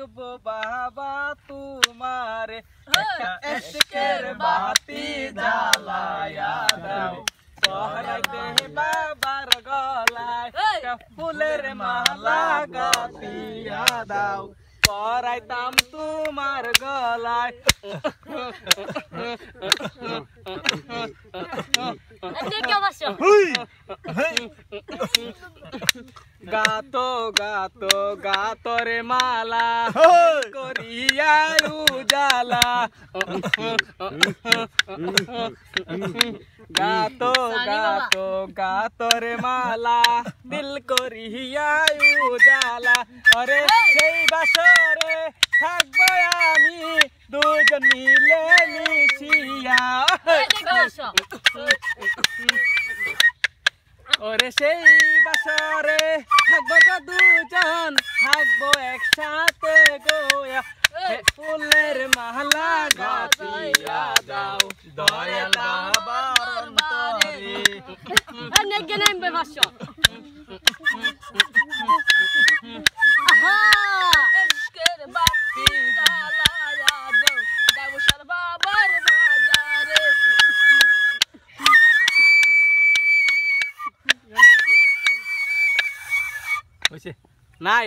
করব বাবা তোমারে এশকের বাতি জ্বালায়া দাও পরাইতে বাবার গলায় ফুলের মালা গাঁথিয়া দাও পরাইতাম তোমার গলায় গাতো গাতো গাতরে মালা করিয়া উজালা গাতো গাতো গাতরে মালা দিল করিয়া উজালা আরে সেই বাসরে থাকবো আমি দুজন মিলে মিশিয়া ওরে সেই বাসরে থাকবো গো দুজন থাকবো একসাথে গোয়া ফুলের মালা গাঁথিয়া দাও দয়াল বাবার অন্তরে নেগে নামবে বাসো আহা এশকের বাতি জ্বালায়া দাও গাবসার বাবার বাজারে হইছে নাই